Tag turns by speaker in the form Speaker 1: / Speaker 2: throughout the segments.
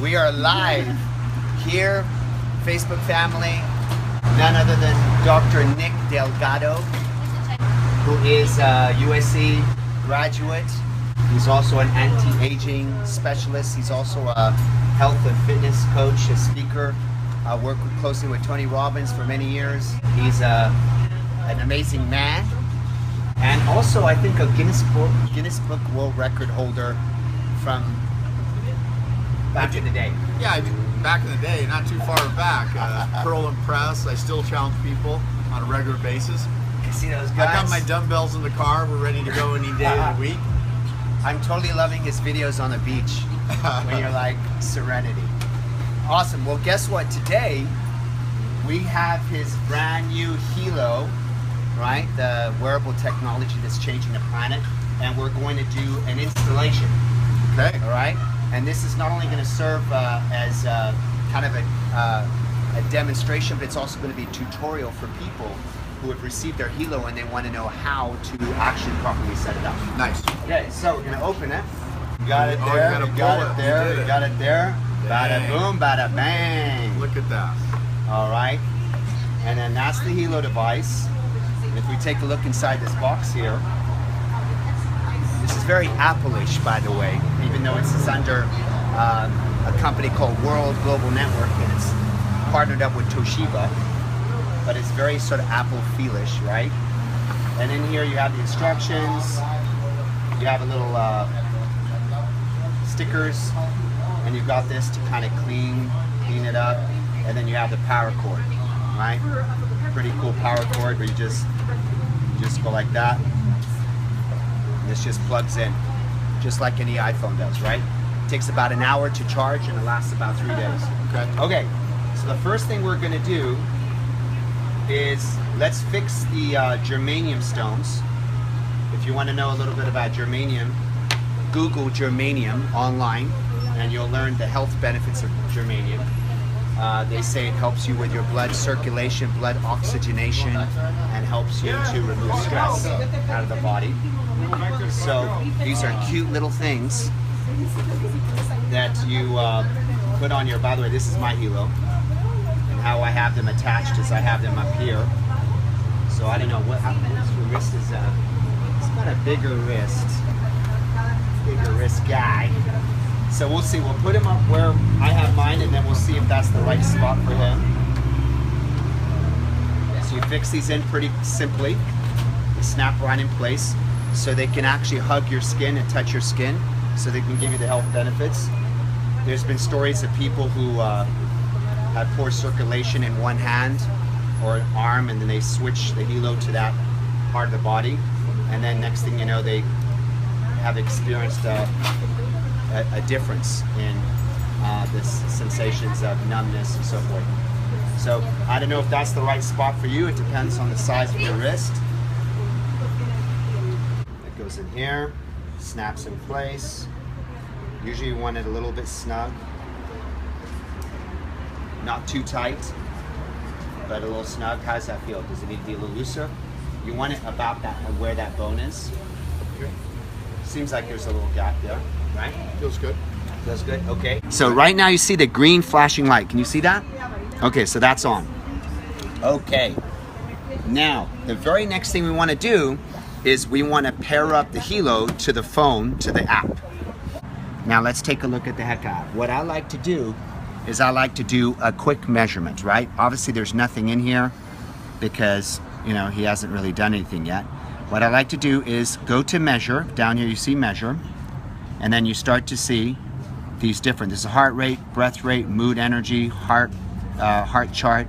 Speaker 1: We are live here, Facebook family. None other than Dr. Nick Delgado, who is a USC graduate. He's also an anti-aging specialist. He's also a health and fitness coach, a speaker. I worked closely with Tony Robbins for many years. He's an amazing man. And also, I think, a Guinness Book World Record holder from back in the day.
Speaker 2: Yeah, back in the day, not too far back. Curl and press. I still challenge people on a regular basis.
Speaker 1: You see those guys?
Speaker 2: I got my dumbbells in the car. We're ready to go any day of the week.
Speaker 1: I'm totally loving his videos on the beach when you're like serenity. Awesome. Well, guess what? Today we have his brand new HELO, right? The wearable technology that's changing the planet, and we're going to do an installation.
Speaker 2: Okay.
Speaker 1: All right. And this is not only going to serve as kind of a demonstration, but it's also going to be a tutorial for people who have received their HELO and they want to know how to actually properly set it up.
Speaker 2: Nice.
Speaker 1: Okay, so we're going to open it. You got it there, you got it there, you got it there. Bada boom, bada bang.
Speaker 2: Look at that.
Speaker 1: All right. And then that's the HELO device. And if we take a look inside this box here, this is very Apple-ish, by the way, even though it's under a company called World Global Network, and it's partnered up with Toshiba, but it's very sort of Apple feel-ish, right? And in here you have the instructions, you have a little stickers, and you've got this to kind of clean it up, and then you have the power cord, right? Pretty cool power cord where you just go like that. This just plugs in, just like any iPhone does, right? It takes about an hour to charge and it lasts about 3 days. Okay, so the first thing we're gonna do is let's fix the germanium stones. If you want to know a little bit about germanium, Google germanium online and you'll learn the health benefits of germanium. They say it helps you with your blood circulation, blood oxygenation, and helps you to remove stress out of the body. So these are cute little things that you put on your, by the way, this is my HELO, and how I have them attached is I have them up here. So I don't know what your wrist is, it's got a bigger wrist guy. So we'll see, we'll put him up where I have mine and then we'll see if that's the right spot for him. So you fix these in pretty simply. They snap right in place so they can actually hug your skin and touch your skin so they can give you the health benefits. There's been stories of people who had poor circulation in one hand or an arm and then they switch the HELO to that part of the body and then next thing you know they have experienced a difference in the sensations of numbness and so forth. So I don't know if that's the right spot for you. It depends on the size of your wrist. It goes in here, snaps in place. Usually you want it a little bit snug. Not too tight, but a little snug. How does that feel? Does it need to be a little looser? You want it about that, where that bone is.
Speaker 2: Okay.
Speaker 1: Seems like there's a little gap there, right?
Speaker 2: Feels good.
Speaker 1: Feels good, okay. So right now you see the green flashing light. Can you see that? Okay, so that's on. Okay. Now, the very next thing we want to do is we want to pair up the HELO to the phone, to the app. Now let's take a look at the HECA app. What I like to do is I like to do a quick measurement, right? Obviously there's nothing in here because, you know, he hasn't really done anything yet. What I like to do is go to measure. Down here you see measure, and then you start to see these different. There's a heart rate, breath rate, mood, energy, heart chart,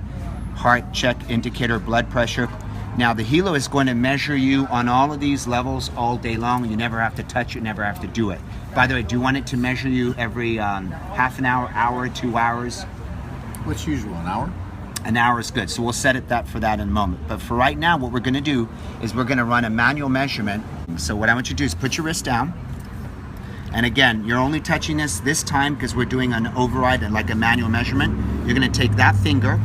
Speaker 1: heart check indicator, blood pressure. Now the HELO is going to measure you on all of these levels all day long. You never have to touch it, never have to do it. By the way, do you want it to measure you every half an hour, 2 hours?
Speaker 2: What's usual, an hour?
Speaker 1: An hour is good, so we'll set it for that in a moment. But for right now, what we're gonna do is we're gonna run a manual measurement. So what I want you to do is put your wrist down. And again, you're only touching this time because we're doing an override and like a manual measurement. You're gonna take that finger,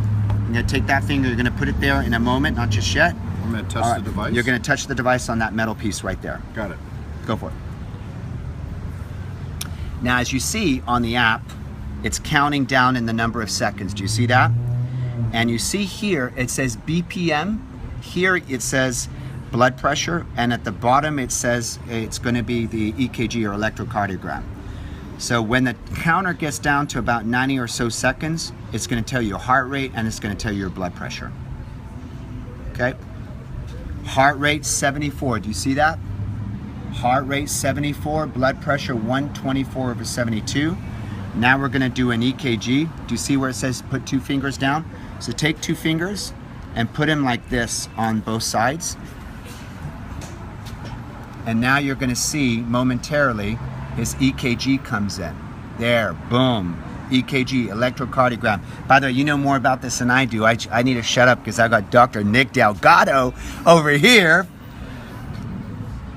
Speaker 1: you're gonna put it there in a moment, not just yet.
Speaker 2: I'm gonna touch the device?
Speaker 1: You're gonna touch the device on that metal piece right there.
Speaker 2: Got it.
Speaker 1: Go for it. Now, as you see on the app, it's counting down in the number of seconds. Do you see that? And you see here, it says BPM. Here it says blood pressure, and at the bottom it says it's going to be the EKG or electrocardiogram. So when the counter gets down to about 90 or so seconds, it's going to tell you your heart rate and it's going to tell you your blood pressure. Okay? Heart rate 74. Do you see that? Heart rate 74, blood pressure 124/72. Now we're going to do an EKG. Do you see where it says put 2 fingers down? So take 2 fingers and put them like this on both sides. And now you're going to see momentarily his EKG comes in. There, boom. EKG, electrocardiogram. By the way, you know more about this than I do. I need to shut up because I got Dr. Nick DELGADO over here.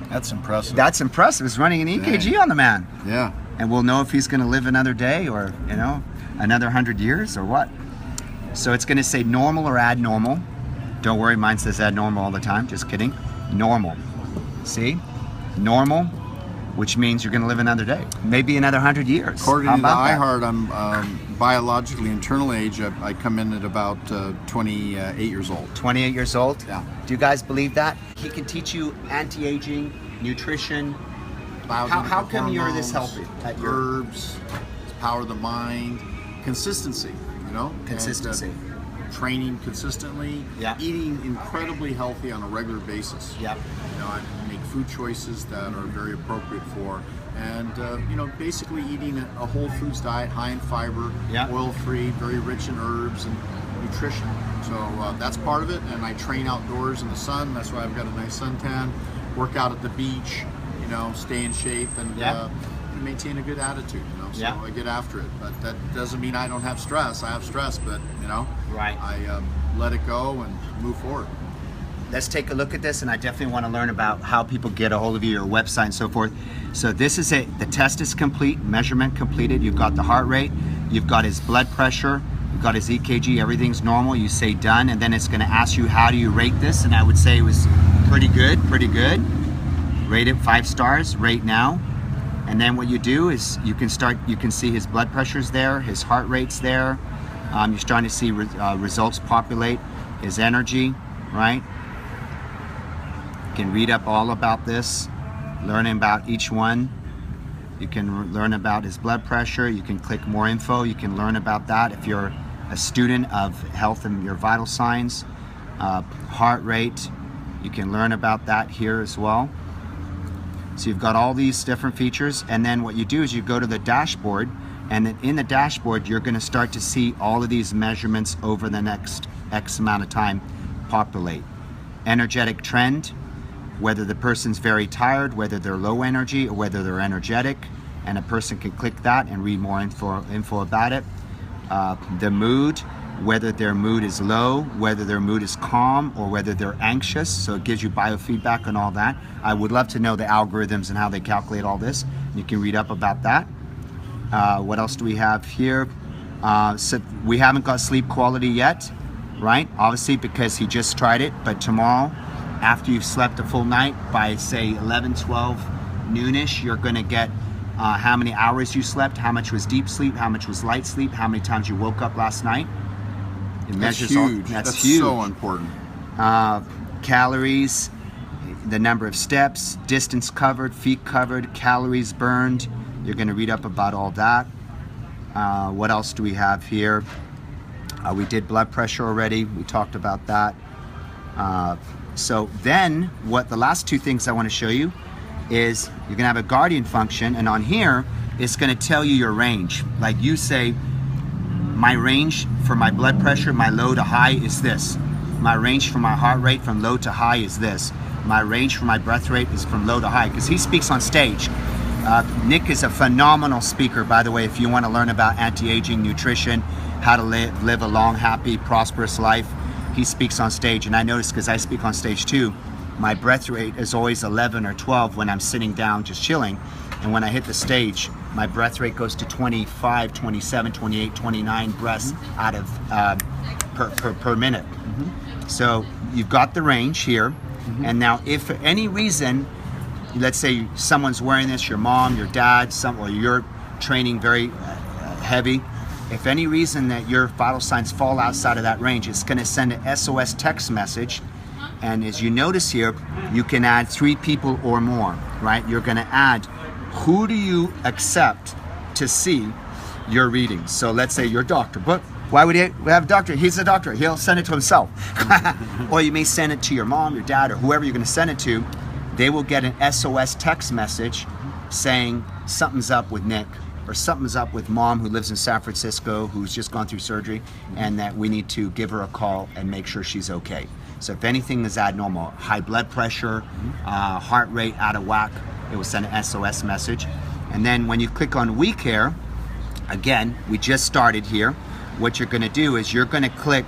Speaker 2: That's impressive.
Speaker 1: That's impressive. He's running an EKG on the man.
Speaker 2: Yeah.
Speaker 1: And we'll know if he's going to live another day or, you know, another 100 years or what. So it's going to say normal or abnormal. Don't worry, mine says abnormal all the time. Just kidding. Normal. See? Normal, which means you're going to live another day. Maybe another 100 years.
Speaker 2: According to the iHeart, I'm biologically internal age. I come in at about 28 years old.
Speaker 1: 28 years old?
Speaker 2: Yeah.
Speaker 1: Do you guys believe that? He can teach you anti-aging, nutrition. How come you're this healthy?
Speaker 2: Herbs, power of the mind, consistency, you know?
Speaker 1: Consistency.
Speaker 2: And, training consistently,
Speaker 1: Yeah.
Speaker 2: eating incredibly healthy on a regular basis.
Speaker 1: Yep.
Speaker 2: You know, I make food choices that are very appropriate for, and you know, basically eating a whole foods diet, high in fiber,
Speaker 1: Yeah.
Speaker 2: oil-free, very rich in herbs and nutrition. So that's part of it, and I train outdoors in the sun. That's why I've got a nice suntan. Work out at the beach, you know, stay in shape and
Speaker 1: Yeah.
Speaker 2: maintain a good attitude, you know, so
Speaker 1: Yeah.
Speaker 2: I get after it. But that doesn't mean I don't have stress. I have stress, but, you know,
Speaker 1: Right.
Speaker 2: I let it go and move forward.
Speaker 1: Let's take a look at this, and I definitely want to learn about how people get a hold of you, your website and so forth. So this is it. The test is complete, measurement completed. You've got the heart rate, you've got his blood pressure, you've got his EKG, everything's normal. You say done, and then it's going to ask you how do you rate this, and I would say it was pretty good, pretty good. Rate it 5 stars, rate now. And then what you do is you can see his blood pressure's there, his heart rate's there. You're starting to see results populate, his energy, right? You can read up all about this, learn about each one. You can learn about his blood pressure. You can click more info. You can learn about that if you're a student of health and your vital signs. Heart rate, you can learn about that here as well. So you've got all these different features, and then what you do is you go to the dashboard, and then in the dashboard you're going to start to see all of these measurements over the next X amount of time populate. Energetic trend, whether the person's very tired, whether they're low energy, or whether they're energetic, and a person can click that and read more info about it. The mood, whether their mood is low, whether their mood is calm, or whether they're anxious, so it gives you biofeedback on all that. I would love to know the algorithms and how they calculate all this. You can read up about that. What else do we have here? So we haven't got sleep quality yet, right? Obviously because he just tried it, but tomorrow, after you've slept a full night, by say 11, 12, noonish, you're gonna get how many hours you slept, how much was deep sleep, how much was light sleep, how many times you woke up last night. It measures
Speaker 2: huge.
Speaker 1: All,
Speaker 2: that's
Speaker 1: huge.
Speaker 2: So important.
Speaker 1: Calories, the number of steps, distance covered, feet covered, calories burned. You're going to read up about all that. What else do we have here? We did blood pressure already. We talked about that. So then, what the last 2 things I want to show you is you're going to have a guardian function, and on here, it's going to tell you your range. Like you say, my range for my blood pressure, my low to high is this. My range for my heart rate from low to high is this. My range for my breath rate is from low to high, because he speaks on stage. Nick is a phenomenal speaker, by the way, if you want to learn about anti-aging, nutrition, how to live a long, happy, prosperous life. He speaks on stage, and I notice because I speak on stage too, my breath rate is always 11 or 12 when I'm sitting down just chilling, and when I hit the stage, my breath rate goes to 25, 27, 28, 29 breaths out of per minute. So you've got the range here, and now if for any reason, let's say someone's wearing this, your mom, your dad, or you're training very heavy. If any reason that your vital signs fall outside of that range, it's going to send an SOS text message. And as you notice here, you can add 3 people or more, right? You're going to add who do you accept to see your readings. So let's say your doctor, but why would he have a doctor? He's a doctor. He'll send it to himself. Or you may send it to your mom, your dad, or whoever you're going to send it to. They will get an SOS text message saying something's up with Nick, or something's up with mom who lives in San Francisco who's just gone through surgery, and that we need to give her a call and make sure she's okay. So if anything is abnormal, high blood pressure, heart rate out of whack, it will send an SOS message. And then when you click on We Care, again, we just started here. What you're going to do is you're going to click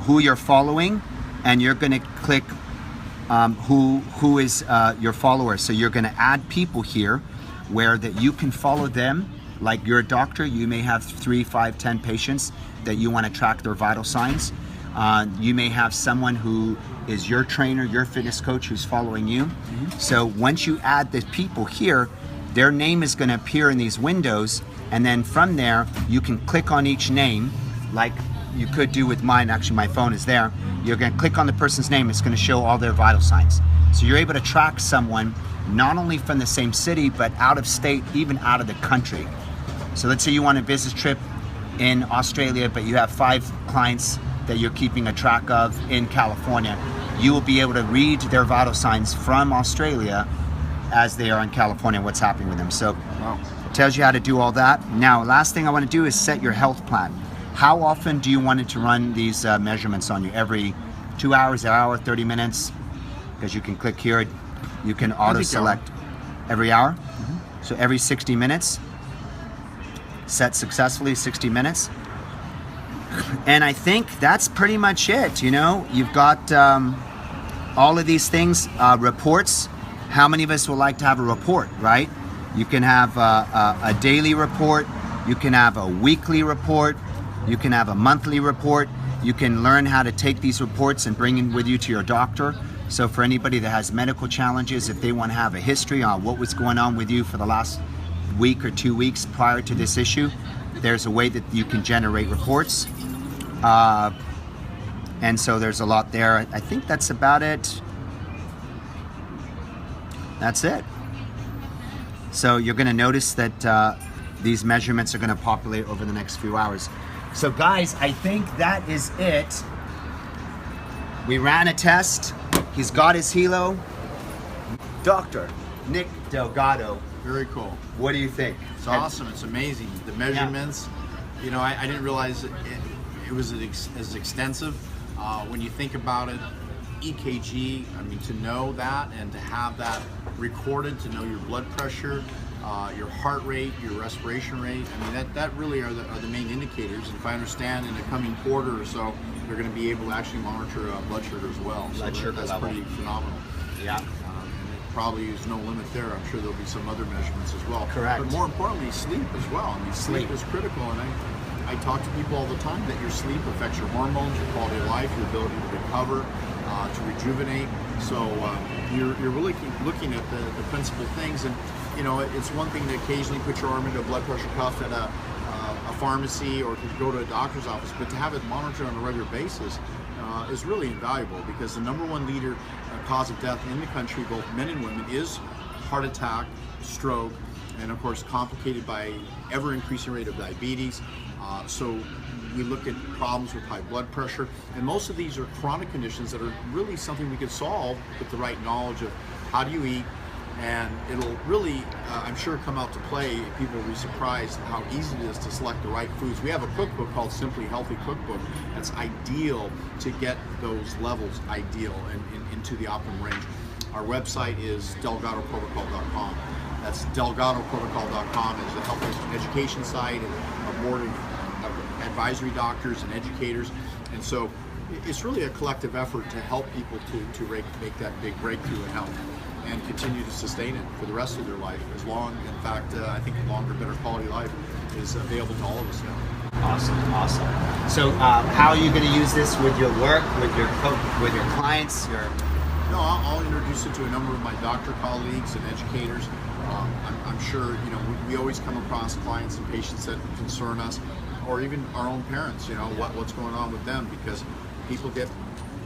Speaker 1: who you're following, and you're going to click who is your follower. So you're going to add people here where that you can follow them. Like you're a doctor, you may have 3, 5, 10 patients that you want to track their vital signs. You may have someone who is your trainer, your fitness coach who's following you. So once you add the people here, their name is going to appear in these windows, and then from there you can click on each name like you could do with mine. Actually, my phone is there. You're going to click on the person's name. It's going to show all their vital signs. So you're able to track someone not only from the same city, but out of state, even out of the country. So let's say you want a business trip in Australia, but you have 5 clients that you're keeping a track of in California. You will be able to read their vital signs from Australia as they are in California, what's happening with them. So it tells you how to do all that. Now, last thing I want to do is set your health plan. How often do you want it to run these measurements on you? Every 2 hours, an hour, 30 minutes? Because you can click here, you can auto select every hour. So every 60 minutes, set successfully 60 minutes. And I think that's pretty much it. You know, you've got all of these things, reports. How many of us would like to have a report, right? You can have a daily report, you can have a weekly report, you can have a monthly report. You can learn how to take these reports and bring them with you to your doctor. So for anybody that has medical challenges, if they want to have a history on what was going on with you for the last week or 2 weeks prior to this issue, there's a way that you can generate reports. And so there's a lot there. I think that's about it. That's it. So you're going to notice that these measurements are going to populate over the next few hours. So guys, I think that is it. We ran a test. He's got his HELO. Dr. Nick Delgado.
Speaker 2: Very cool.
Speaker 1: What do you think?
Speaker 2: It's awesome. It's amazing. The measurements, you know, I didn't realize it was as extensive. When you think about it, EKG, I mean, to know that and to have that recorded, to know your blood pressure, your heart rate, your respiration rate, I mean, that really are the main indicators. And if I understand, in the coming quarter or so, they're going to be able to actually monitor blood sugar as well.
Speaker 1: Blood sugar
Speaker 2: that's
Speaker 1: level.
Speaker 2: pretty phenomenal.
Speaker 1: Yeah.
Speaker 2: And it probably is no limit there. I'm sure there'll be some other measurements as well.
Speaker 1: Correct.
Speaker 2: But more importantly, sleep as well. I mean, sleep is critical, and I talk to people all the time that your sleep affects your hormones, your quality of life, your ability to recover, to rejuvenate. So you're really looking at the principal things, and you know, it's one thing to occasionally put your arm into a blood pressure cuff at a pharmacy or to go to a doctor's office, but to have it monitored on a regular basis is really invaluable, because the #1 leader cause of death in the country, both men and women, is heart attack, stroke, and of course complicated by ever increasing rate of diabetes. So we look at problems with high blood pressure, and most of these are chronic conditions that are really something we could solve with the right knowledge of how do you eat, and it'll really, I'm sure, come out to play. People will be surprised how easy it is to select the right foods. We have a cookbook called Simply Healthy Cookbook that's ideal to get those levels ideal and into the optimum range. Our website is DelgadoProtocol.com. That's DelgadoProtocol.com. It's a health education site and a board of advisory doctors and educators, and so it's really a collective effort to help people to make that big breakthrough in health and continue to sustain it for the rest of their life. As long, in fact, I think a longer, better quality life is available to all of us now.
Speaker 1: Awesome, awesome. So how are you going to use this with your work, with your clients,
Speaker 2: No, I'll introduce it to a number of my doctor colleagues and educators. I'm sure, you know, we always come across clients and patients that concern us, or even our own parents, you know, what's going on with them, because people get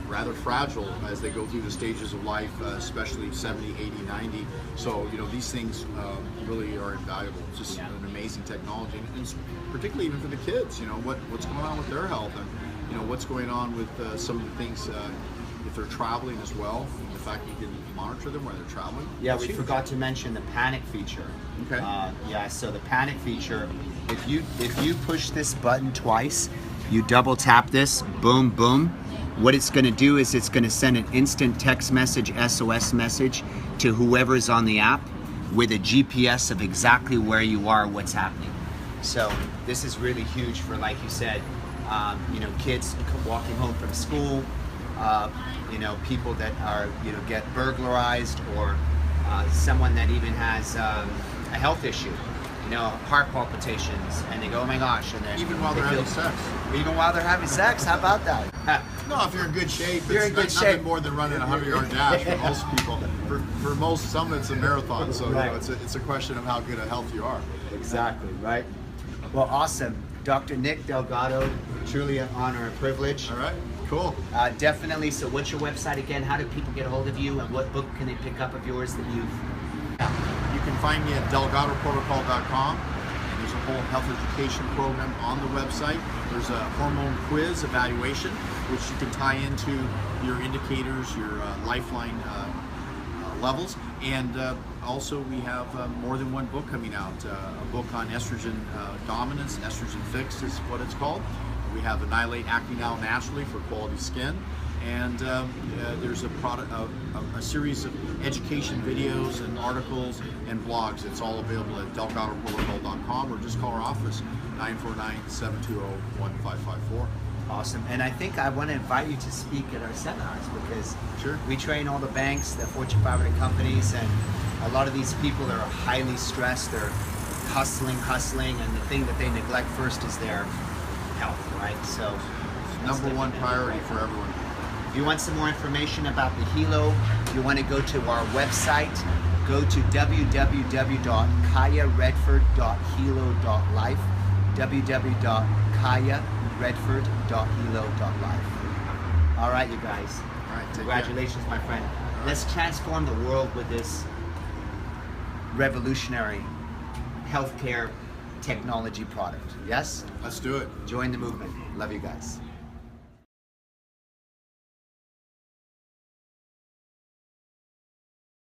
Speaker 2: rather fragile as they go through the stages of life, especially 70, 80, 90. So, you know, these things really are invaluable. It's just an amazing technology, and it's particularly even for the kids, you know, what's going on with their health, and, you know, what's going on with some of the things, if they're traveling as well, the fact you can monitor them while they're traveling.
Speaker 1: Yeah, we forgot to mention the panic feature.
Speaker 2: Okay.
Speaker 1: Yeah, so the panic feature, if you push this button twice, you double tap this, boom, boom, what it's going to do is it's going to send an instant text message, SOS message to whoever's on the app with a GPS of exactly where you are, what's happening. So this is really huge for, like you said, you know, kids walking home from school, you know, people that are, you know, get burglarized, or someone that even has a health issue, you know, heart palpitations, and they go, oh my gosh, and then
Speaker 2: Even while they're having sex.
Speaker 1: Even while they're having sex, how about that?
Speaker 2: No, if you're in good shape,
Speaker 1: You're in good
Speaker 2: nothing
Speaker 1: shape.
Speaker 2: more than running a 100-yard dash for most people. For most, some it's a marathon, so
Speaker 1: Right.
Speaker 2: you know, it's a question of how good a health you are.
Speaker 1: Exactly, right? Well, awesome. Dr. Nick Delgado, truly an honor and privilege.
Speaker 2: All right, cool.
Speaker 1: Definitely. So what's your website again? How do people get a hold of you, and what book can they pick up of yours that you've...
Speaker 2: You can find me at DelgadoProtocol.com. There's a whole health education program on the website. There's a hormone quiz evaluation, which you can tie into your indicators, your lifeline levels. And also we have more than one book coming out. A book on estrogen dominance, estrogen fix is what it's called. We have Annihilate Acne Now Naturally for quality skin. And there's a series of education videos and articles and blogs. It's all available at DelgadoProtocol.com, or just call our office, 949-720-1554.
Speaker 1: Awesome. And I think I want to invite you to speak at our seminars, because
Speaker 2: Sure.
Speaker 1: we train all the banks, the Fortune 500 companies, and a lot of these people are highly stressed. They're hustling, and the thing that they neglect first is their health, right? So
Speaker 2: Number one priority for everyone.
Speaker 1: if you want some more information about the HELO, if you want to go to our website, go to www.kayaredford.helo.life, www.kayaredford.helo.life. All right, you guys.
Speaker 2: All right, take
Speaker 1: Congratulations, my friend. Let's transform the world with this revolutionary healthcare technology product. Yes?
Speaker 2: care. Let's do it.
Speaker 1: Join the movement. Love you guys.